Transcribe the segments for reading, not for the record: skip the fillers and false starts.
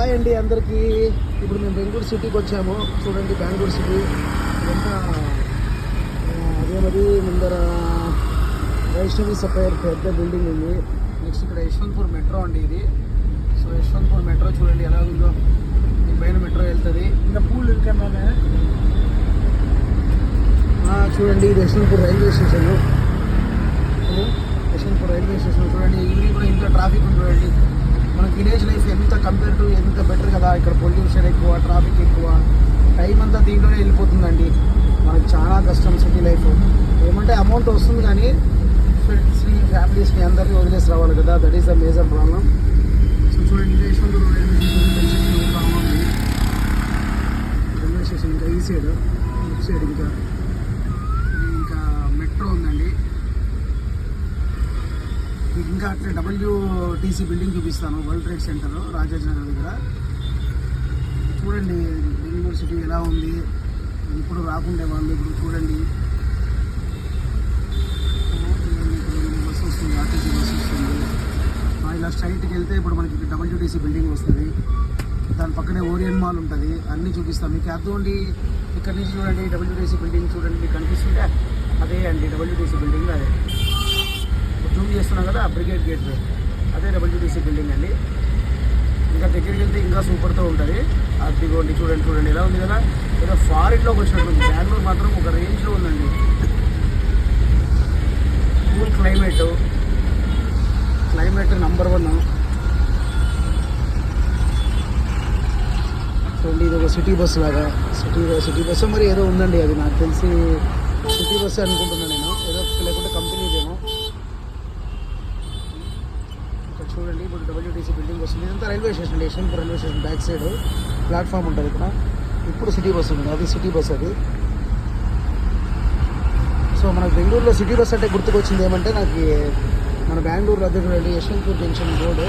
Hi అండి అందరికీ. ఇప్పుడు మేము బెంగళూరు సిటీకి వచ్చాము. చూడండి బెంగళూరు సిటీ ఇదంతా అదే మరి ముందర వైష్ణవి సఫైర్ పెద్ద బిల్డింగ్ ఉంది. నెక్స్ట్ ఇక్కడ యశ్వంతపూర్ మెట్రో అండి ఇది. సో యశ్వంతపూర్ మెట్రో చూడండి ఎలా ఉందో. ఈ పైన మెట్రో వెళ్తుంది. ఇంకా పూలు వెళ్తామే చూడండి. ఇది Yesvantpur railway station. Yesvantpur railway station చూడండి. ఇది కూడా ఇంత ట్రాఫిక్ ఉంది చూడండి. మనకి విలేజ్ లైఫ్ ఎంత కంపేర్ టు ఎంత బెటర్ కదా. ఇక్కడ పొల్యూషన్ ఎక్కువ, ట్రాఫిక్ ఎక్కువ, టైం అంతా దీంట్లోనే వెళ్ళిపోతుందండి. మనకి చాలా కష్టం సిటీ లైఫ్. ఏమంటే అమౌంట్ వస్తుంది కానీ ఫ్రెండ్స్ని, ఫ్యామిలీస్ని అందరినీ వదిలేసి రావాలి కదా. That is the major problem. So చూడండి యశ్వంతపూర్ రైల్వే స్టేషన్ ఇంకా ఈ సైడ్ ఇంకా మెట్రో ఉందండి. ఇంకా అట్లా WTC బిల్డింగ్ చూపిస్తాను. వరల్డ్ ట్రేడ్ సెంటర్ రాజాజ్ నగర్ దగ్గర. చూడండి బెంగళూరు సిటీ ఎలా ఉంది. ఇప్పుడు రాకుండే వాళ్ళు ఇప్పుడు చూడండి. బస్సు వస్తుంది, ఆర్టీసీ బస్సు వస్తుంది. ఇలా స్ట్రైట్కి వెళ్తే ఇప్పుడు మనకి WTC బిల్డింగ్ వస్తుంది. దాని పక్కనే ఓరియన్ మాల్ ఉంటుంది. అన్నీ చూపిస్తాం మీకు. అర్థండి ఇక్కడ నుంచి చూడండి WTC బిల్డింగ్ చూడండి. మీకు కనిపిస్తుంటే అదే అండి WTC బిల్డింగ్. అదే జూమ్ చేస్తున్నాం కదా, బ్రిగేడ్ గేట్ అదే WTC బిల్డింగ్ అండి. ఇంకా దగ్గరికి వెళ్తే ఇంకా సూపర్తో ఉంటుంది. అదిగోండి చూడండి ఎలా ఉంది కదా. ఏదో ఫారిన్లోకి వచ్చినట్టుంది. బెంగళూరు మాత్రం ఒక రేంజ్లో ఉందండి. Cool climate number 1. చూడండి ఇది ఒక సిటీ బస్ లాగా. సిటీ బస్సు మరి ఏదో ఉందండి. అది నాకు తెలిసి సిటీ బస్సు అనుకుంటున్నాను నేను. ఏదో లేకుంటే కంపెనీదేమో. చూడండి ఇప్పుడు WTC బిల్డింగ్ వస్తుంది. ఇదంతా railway station. Yesvantpur railway station back side platform ఉంటుంది ఇక్కడ. ఇప్పుడు సిటీ బస్ ఉంది. అది సిటీ బస్ అది. సో మనకు బెంగళూరులో సిటీ బస్ అంటే గుర్తుకొచ్చింది ఏమంటే, నాకు మన బెంగళూరు దగ్గర చూడండి యశ్వంతపూర్ జంక్షన్ రోడ్.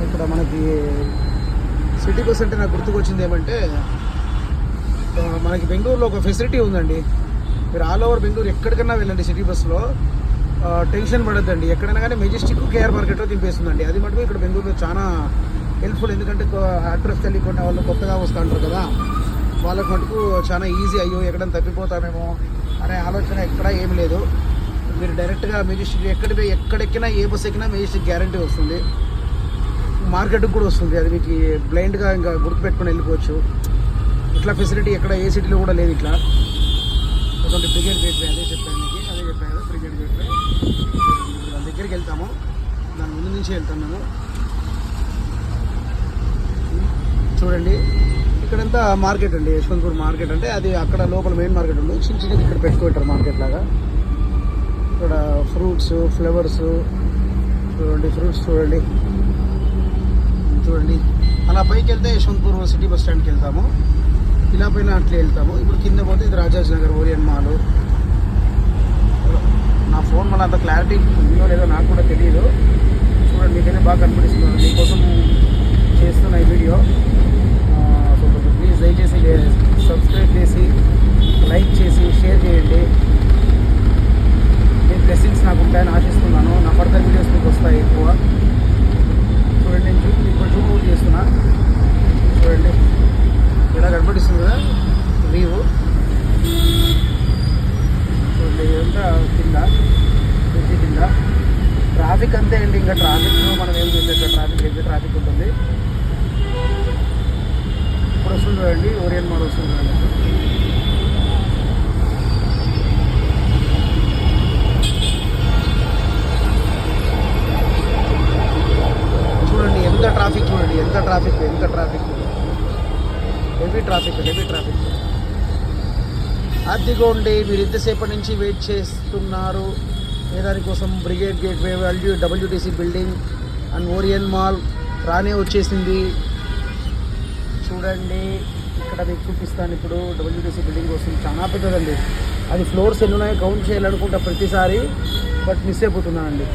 ఇక్కడ మనకి సిటీ బస్ అంటే నాకు గుర్తుకొచ్చింది ఏమంటే, మనకి బెంగళూరులో ఒక ఫెసిలిటీ ఉందండి. మీరు ఆల్ ఓవర్ బెంగళూరు ఎక్కడికన్నా వెళ్ళండి సిటీ బస్సులో టెన్షన్ పడద్దండి. ఎక్కడైనా కానీ మెజెస్టిక్ KR మార్కెట్లో దింపేస్తుందండి. అది మటుకు ఇక్కడ బెంగళూరులో చాలా హెల్ప్ఫుల్. ఎందుకంటే అడ్రస్ తెలియకుండా వాళ్ళు కొత్తగా వస్తూ ఉంటారు కదా, వాళ్ళకి మటుకు చాలా ఈజీ. అయ్యో ఎక్కడైనా తప్పిపోతామేమో అనే ఆలోచన ఎక్కడా ఏం లేదు. మీరు డైరెక్ట్గా మెజెస్టిక్ ఎక్కడెక్కినా ఏ బస్ ఎక్కినా మెజెస్టిక్ గ్యారంటీ వస్తుంది. మార్కెట్కి కూడా వస్తుంది. అది మీకు బ్లైండ్గా ఇంకా గుర్తుపెట్టుకుని వెళ్ళిపోవచ్చు. ఇట్లా ఫెసిలిటీ ఎక్కడ ఏ సిటీలో కూడా లేదు. ఇట్లా ఒకటి బ్రిగేడ్ గేట్వే అదే చెప్పాను మీకు. అదే చెప్పాను కదా బ్రిగేడ్ గేట్వే. దాని దగ్గరికి వెళ్తాము. దాని ముందు నుంచి వెళ్తాం మేము. చూడండి ఇక్కడంతా మార్కెట్ అండి. యశ్వంతపూర్ మార్కెట్ అంటే అది అక్కడ లోపల మెయిన్ మార్కెట్ ఉంది. చిన్నది ఇక్కడ పెట్టుకుంటారు మార్కెట్ లాగా. ఇక్కడ ఫ్రూట్స్, ఫ్లవర్స్ చూడండి. ఫ్రూట్స్ చూడండి. అలా పైకి వెళ్తే యశ్వంతపూర్ సిటీ బస్ స్టాండ్కి వెళ్తాము. ఇలా పైన అట్లే వెళ్తాము. ఇప్పుడు కింద పోతే ఇది రాజాజ్ నగర్ ఓరియన్ మాల్. నా ఫోన్ మళ్ళీ అంత క్లారిటీ ఉందో లేదో నాకు కూడా తెలియదు. చూడండి మీకైతే బాగా కనిపిస్తుంది. మీకోసం చేస్తున్న ఈ వీడియో. సో కొంచెం ప్లీజ్ దయచేసి సబ్స్క్రైబ్ చేసి, లైక్ చేసి, షేర్ చేయండి. మీ బ్లెస్సింగ్స్ నాకు ఉంటాయని ఆశిస్తున్నాను. నా ఫర్దర్ వీడియోస్ మీకు వస్తాయి ఎక్కువ. చూడండి నేను ఇప్పుడు జూమ్ అవుట్ చేస్తున్నా. చూడండి ఇలా కనపడిస్తుంది కదా వ్యూ. చూడండి ఇదంతా కింద బ్రిడ్జి కింద. ట్రాఫిక్ అంతే అండి. ఇంకా ట్రాఫిక్ మనం ఏం చేసేట ట్రాఫిక్ ఉంటుంది. ఇప్పుడు వస్తుంది చూడండి ఓరియన్ మాల్ వస్తుంది చూడండి. చూడండి ఎంత ట్రాఫిక్. చూడండి ఎంత ట్రాఫిక్. Heavy traffic. అదిగోండి మీరు ఇంతసేపటి నుంచి వెయిట్ చేస్తున్నారు ఏ దానికోసం. Brigade Gateway, WTC building and Orion mall రానే వచ్చేసింది. చూడండి ఇక్కడ మీకు చూపిస్తాను. ఇప్పుడు WTC బిల్డింగ్ వస్తుంది. చాలా పెద్దదండి. అది ఫ్లోర్స్ ఎన్ని ఉన్నాయో కౌంట్ చేయాలనుకుంటా ప్రతిసారి. బట్ మిస్ అయిపోతున్నానండి.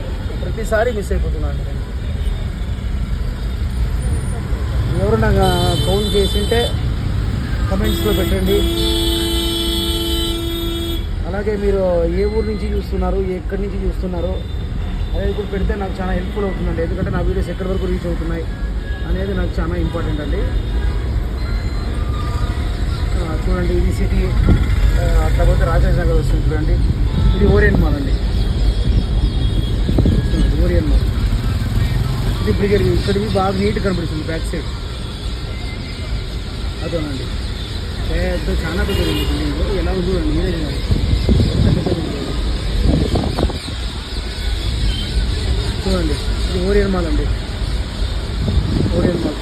ఎవరన్నా కౌంట్ చేసింటే కమెంట్స్లో పెట్టండి. అలాగే మీరు ఏ ఊరు నుంచి చూస్తున్నారు, ఎక్కడి నుంచి చూస్తున్నారు అదే ఇప్పుడు పెడితే నాకు చాలా హెల్ప్ఫుల్ అవుతుందండి, ఎందుకంటే నా వీడియోస్ ఎక్కడి వరకు రీచ్ అవుతున్నాయి అనేది నాకు చాలా ఇంపార్టెంట్ అండి. చూడండి ఇది సిటీ, అట్లా పోతే రాజేష్ నగర్ వస్తుంది చూడండి. ఇది ఓరియంట్ మాల్ అండి, ఓరియంట్ మాల్. ఇది బ్రిగేడ్ వ్యూ, ఇక్కడ బాగా నీట్ కనబడుతుంది బ్యాక్ సైడ్. అదేనండి పెద్ద చాలా పెద్ద బిల్డింగ్, ఎలా ఉంది చూడండి మీరే చూడండి. చూడండి ఇది ఓరియంట్ మాల్ అండి, ఓరియంట్ మాల్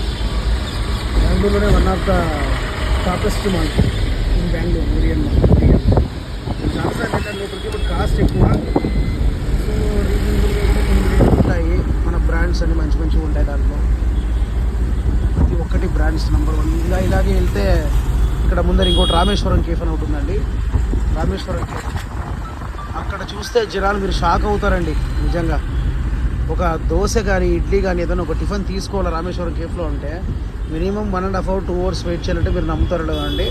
బెంగళూరులోనే one of the topest mall in Bengaluru. Orient Mall చాలాసార్లు పెట్టారు లోపలికి, ఇప్పుడు కాస్ట్ ఎక్కువ. సో రీజనబుల్గా కూడా కొన్ని ఉంటాయి, మన బ్రాండ్స్ అన్ని మంచి మంచిగా ఉంటాయి దాంట్లో. ప్రతి ఒక్కటి బ్రాండ్స్ నెంబర్ 1. ఇలాగే వెళ్తే ఇక్కడ ముందర ఇంకోటి రామేశ్వరం కేఫ్ అని ఉంటుందండి. రామేశ్వరం కేఫ్ అక్కడ చూస్తే జనాలు మీరు షాక్ అవుతారండి నిజంగా. ఒక దోశ కానీ ఇడ్లీ కానీ ఏదైనా ఒక టిఫిన్ తీసుకోవాలి రామేశ్వరం కేఫ్లో అంటే మినిమం 1.5 hours 2 hours వెయిట్ చేయాలంటే మీరు నమ్ముతారు కదండి,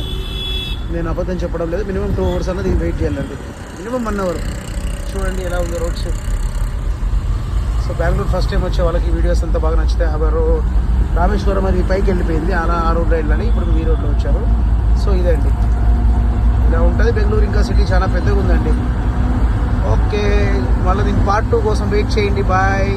నేను అబద్ధం చెప్పడం లేదు. మినిమం 2 hours అన్నది వెయిట్ చేయాలండి, మినిమం 1 hour. చూడండి ఎలా ఉంది roads. So Bengaluru first time వచ్చే వాళ్ళకి వీడియోస్ అంతా బాగా నచ్చుతాయి. ఎవరు రామేశ్వరం అది పైకి వెళ్ళిపోయింది, అలా ఆ రోడ్ రైడ్లని ఇప్పుడు మీ రోడ్లో వచ్చారు. సో ఇదే అండి, ఇలా ఉంటుంది బెంగళూరు. ఇంకా సిటీ చాలా పెద్దగా ఉందండి. ఓకే, మళ్ళీ దీనికి పార్ట్ 2 కోసం వెయిట్ చేయండి. బాయ్.